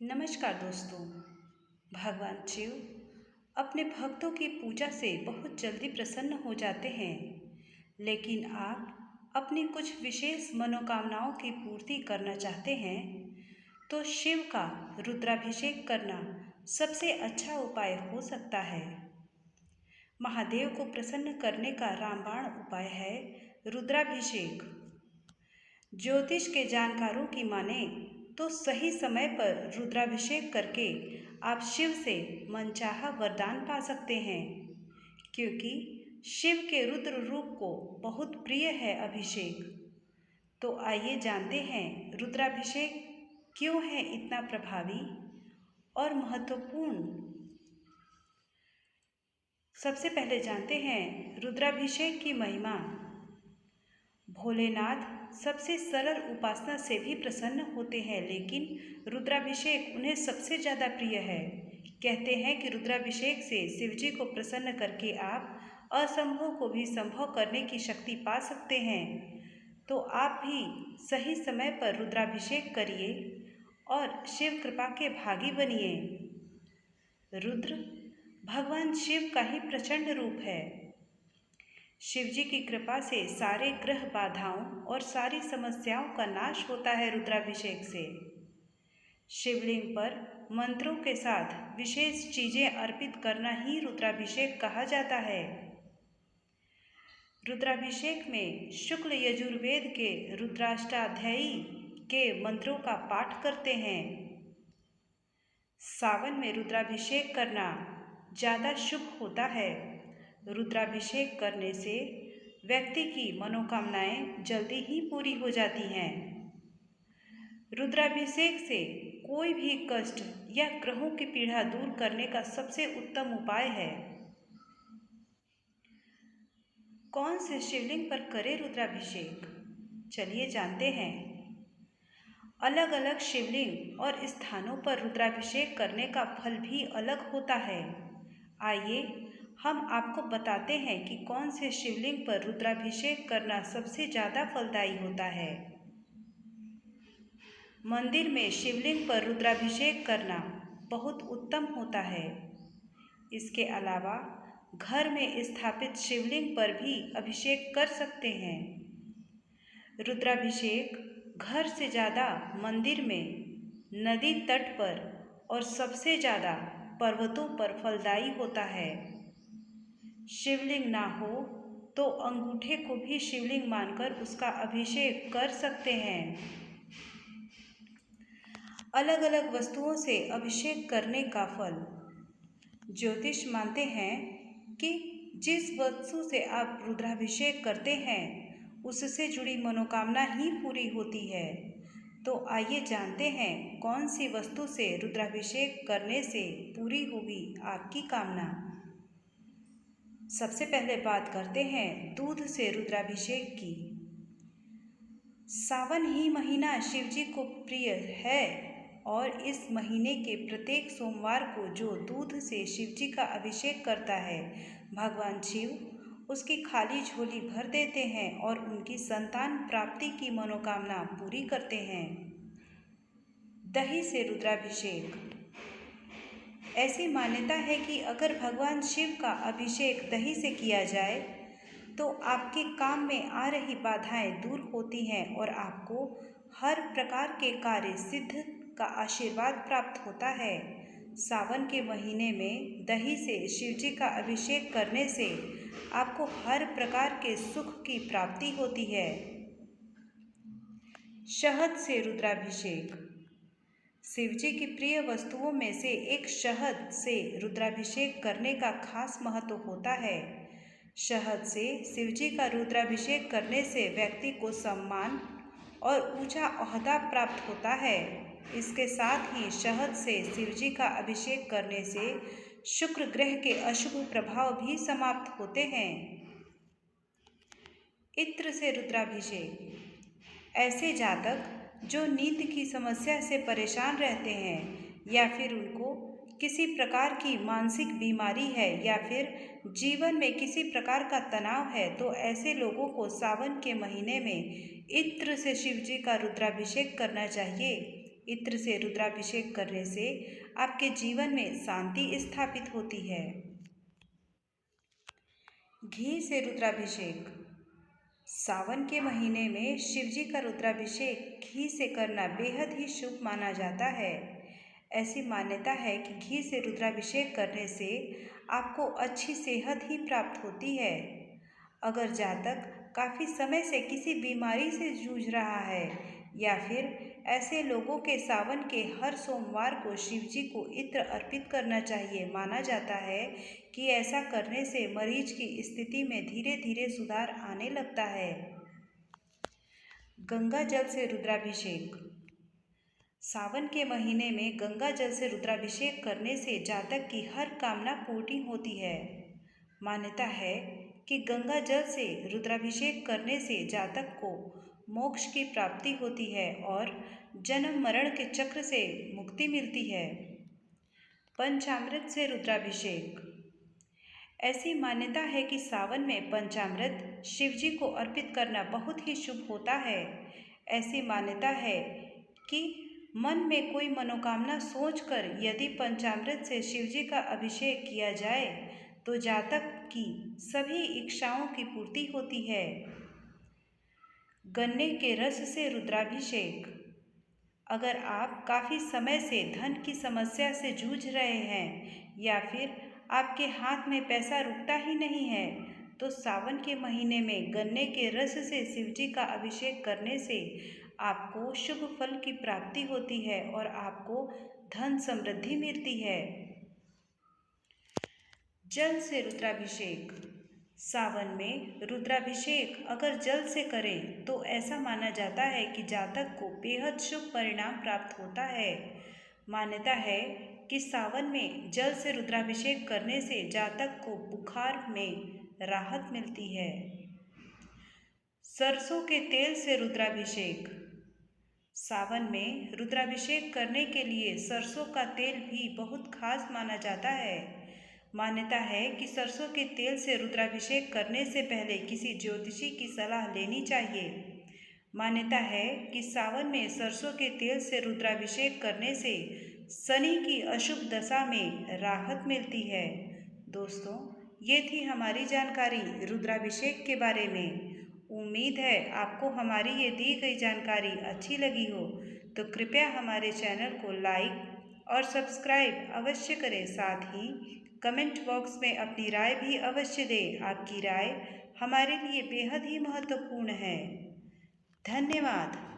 नमस्कार दोस्तों। भगवान शिव अपने भक्तों की पूजा से बहुत जल्दी प्रसन्न हो जाते हैं, लेकिन आप अपनी कुछ विशेष मनोकामनाओं की पूर्ति करना चाहते हैं तो शिव का रुद्राभिषेक करना सबसे अच्छा उपाय हो सकता है। महादेव को प्रसन्न करने का रामबाण उपाय है रुद्राभिषेक। ज्योतिष के जानकारों की माने तो सही समय पर रुद्राभिषेक करके आप शिव से मनचाहा वरदान पा सकते हैं, क्योंकि शिव के रुद्र रूप को बहुत प्रिय है अभिषेक। तो आइए जानते हैं रुद्राभिषेक क्यों है इतना प्रभावी और महत्वपूर्ण। सबसे पहले जानते हैं रुद्राभिषेक की महिमा। भोलेनाथ सबसे सरल उपासना से भी प्रसन्न होते हैं, लेकिन रुद्राभिषेक उन्हें सबसे ज़्यादा प्रिय है। कहते हैं कि रुद्राभिषेक से शिवजी को प्रसन्न करके आप असंभव को भी संभव करने की शक्ति पा सकते हैं। तो आप भी सही समय पर रुद्राभिषेक करिए और शिव कृपा के भागी बनिए। रुद्र भगवान शिव का ही प्रचंड रूप है। शिवजी की कृपा से सारे ग्रह बाधाओं और सारी समस्याओं का नाश होता है रुद्राभिषेक से। शिवलिंग पर मंत्रों के साथ विशेष चीज़ें अर्पित करना ही रुद्राभिषेक कहा जाता है। रुद्राभिषेक में शुक्ल यजुर्वेद के रुद्राष्टाध्यायी के मंत्रों का पाठ करते हैं। सावन में रुद्राभिषेक करना ज़्यादा शुभ होता है। रुद्राभिषेक करने से व्यक्ति की मनोकामनाएं जल्दी ही पूरी हो जाती हैं। रुद्राभिषेक से कोई भी कष्ट या ग्रहों की पीड़ा दूर करने का सबसे उत्तम उपाय है। कौन से शिवलिंग पर करें रुद्राभिषेक, चलिए जानते हैं। अलग अलग शिवलिंग और स्थानों पर रुद्राभिषेक करने का फल भी अलग होता है। आइए हम आपको बताते हैं कि कौन से शिवलिंग पर रुद्राभिषेक करना सबसे ज़्यादा फलदायी होता है। मंदिर में शिवलिंग पर रुद्राभिषेक करना बहुत उत्तम होता है। इसके अलावा घर में स्थापित शिवलिंग पर भी अभिषेक कर सकते हैं। रुद्राभिषेक घर से ज़्यादा मंदिर में, नदी तट पर और सबसे ज़्यादा पर्वतों पर फलदायी होता है। शिवलिंग ना हो तो अंगूठे को भी शिवलिंग मानकर उसका अभिषेक कर सकते हैं। अलग अलग वस्तुओं से अभिषेक करने का फल। ज्योतिष मानते हैं कि जिस वस्तु से आप रुद्राभिषेक करते हैं उससे जुड़ी मनोकामना ही पूरी होती है। तो आइए जानते हैं कौन सी वस्तु से रुद्राभिषेक करने से पूरी होगी आपकी कामना। सबसे पहले बात करते हैं दूध से रुद्राभिषेक की। सावन ही महीना शिवजी को प्रिय है और इस महीने के प्रत्येक सोमवार को जो दूध से शिवजी का अभिषेक करता है, भगवान शिव उसकी खाली झोली भर देते हैं और उनकी संतान प्राप्ति की मनोकामना पूरी करते हैं। दही से रुद्राभिषेक। ऐसी मान्यता है कि अगर भगवान शिव का अभिषेक दही से किया जाए तो आपके काम में आ रही बाधाएं दूर होती हैं और आपको हर प्रकार के कार्य सिद्ध का आशीर्वाद प्राप्त होता है। सावन के महीने में दही से शिवजी का अभिषेक करने से आपको हर प्रकार के सुख की प्राप्ति होती है। शहद से रुद्राभिषेक। शिवजी की प्रिय वस्तुओं में से एक शहद से रुद्राभिषेक करने का खास महत्व होता है। शहद से शिवजी का रुद्राभिषेक करने से व्यक्ति को सम्मान और ऊंचा ओहदा प्राप्त होता है। इसके साथ ही शहद से शिवजी का अभिषेक करने से शुक्र ग्रह के अशुभ प्रभाव भी समाप्त होते हैं। इत्र से रुद्राभिषेक। ऐसे जातक जो नींद की समस्या से परेशान रहते हैं या फिर उनको किसी प्रकार की मानसिक बीमारी है या फिर जीवन में किसी प्रकार का तनाव है, तो ऐसे लोगों को सावन के महीने में इत्र से शिवजी का रुद्राभिषेक करना चाहिए। इत्र से रुद्राभिषेक करने से आपके जीवन में शांति स्थापित होती है। घी से रुद्राभिषेक। सावन के महीने में शिव जी का रुद्राभिषेक घी से करना बेहद ही शुभ माना जाता है। ऐसी मान्यता है कि घी से रुद्राभिषेक करने से आपको अच्छी सेहत ही प्राप्त होती है। अगर जातक काफ़ी समय से किसी बीमारी से जूझ रहा है या फिर ऐसे लोगों के सावन के हर सोमवार को शिव जी को इत्र अर्पित करना चाहिए। माना जाता है कि ऐसा करने से मरीज की स्थिति में धीरे धीरे सुधार आने लगता है। गंगा जल से रुद्राभिषेक। सावन के महीने में गंगा जल से रुद्राभिषेक करने से जातक की हर कामना पूरी होती है। मान्यता है कि गंगा जल से रुद्राभिषेक करने से जातक को मोक्ष की प्राप्ति होती है और जन्म मरण के चक्र से मुक्ति मिलती है। पंचामृत से रुद्राभिषेक। ऐसी मान्यता है कि सावन में पंचामृत शिव जी को अर्पित करना बहुत ही शुभ होता है। ऐसी मान्यता है कि मन में कोई मनोकामना सोचकर यदि पंचामृत से शिव जी का अभिषेक किया जाए तो जातक की सभी इच्छाओं की पूर्ति होती है। गन्ने के रस से रुद्राभिषेक। अगर आप काफ़ी समय से धन की समस्या से जूझ रहे हैं या फिर आपके हाथ में पैसा रुकता ही नहीं है तो सावन के महीने में गन्ने के रस से शिव जी का अभिषेक करने से आपको शुभ फल की प्राप्ति होती है और आपको धन समृद्धि मिलती है। जल से रुद्राभिषेक। सावन में रुद्राभिषेक अगर जल से करें तो ऐसा माना जाता है कि जातक को बेहद शुभ परिणाम प्राप्त होता है। मान्यता है कि सावन में जल से रुद्राभिषेक करने से जातक को बुखार में राहत मिलती है। सरसों के तेल से रुद्राभिषेक। सावन में रुद्राभिषेक करने के लिए सरसों का तेल भी बहुत खास माना जाता है। मान्यता है कि सरसों के तेल से रुद्राभिषेक करने से पहले किसी ज्योतिषी की सलाह लेनी चाहिए। मान्यता है कि सावन में सरसों के तेल से रुद्राभिषेक करने से शनि की अशुभ दशा में राहत मिलती है। दोस्तों, ये थी हमारी जानकारी रुद्राभिषेक के बारे में। उम्मीद है आपको हमारी ये दी गई जानकारी अच्छी लगी हो, तो कृपया हमारे चैनल को लाइक और सब्सक्राइब अवश्य करें। साथ ही कमेंट बॉक्स में अपनी राय भी अवश्य दें। आपकी राय हमारे लिए बेहद ही महत्वपूर्ण है। धन्यवाद।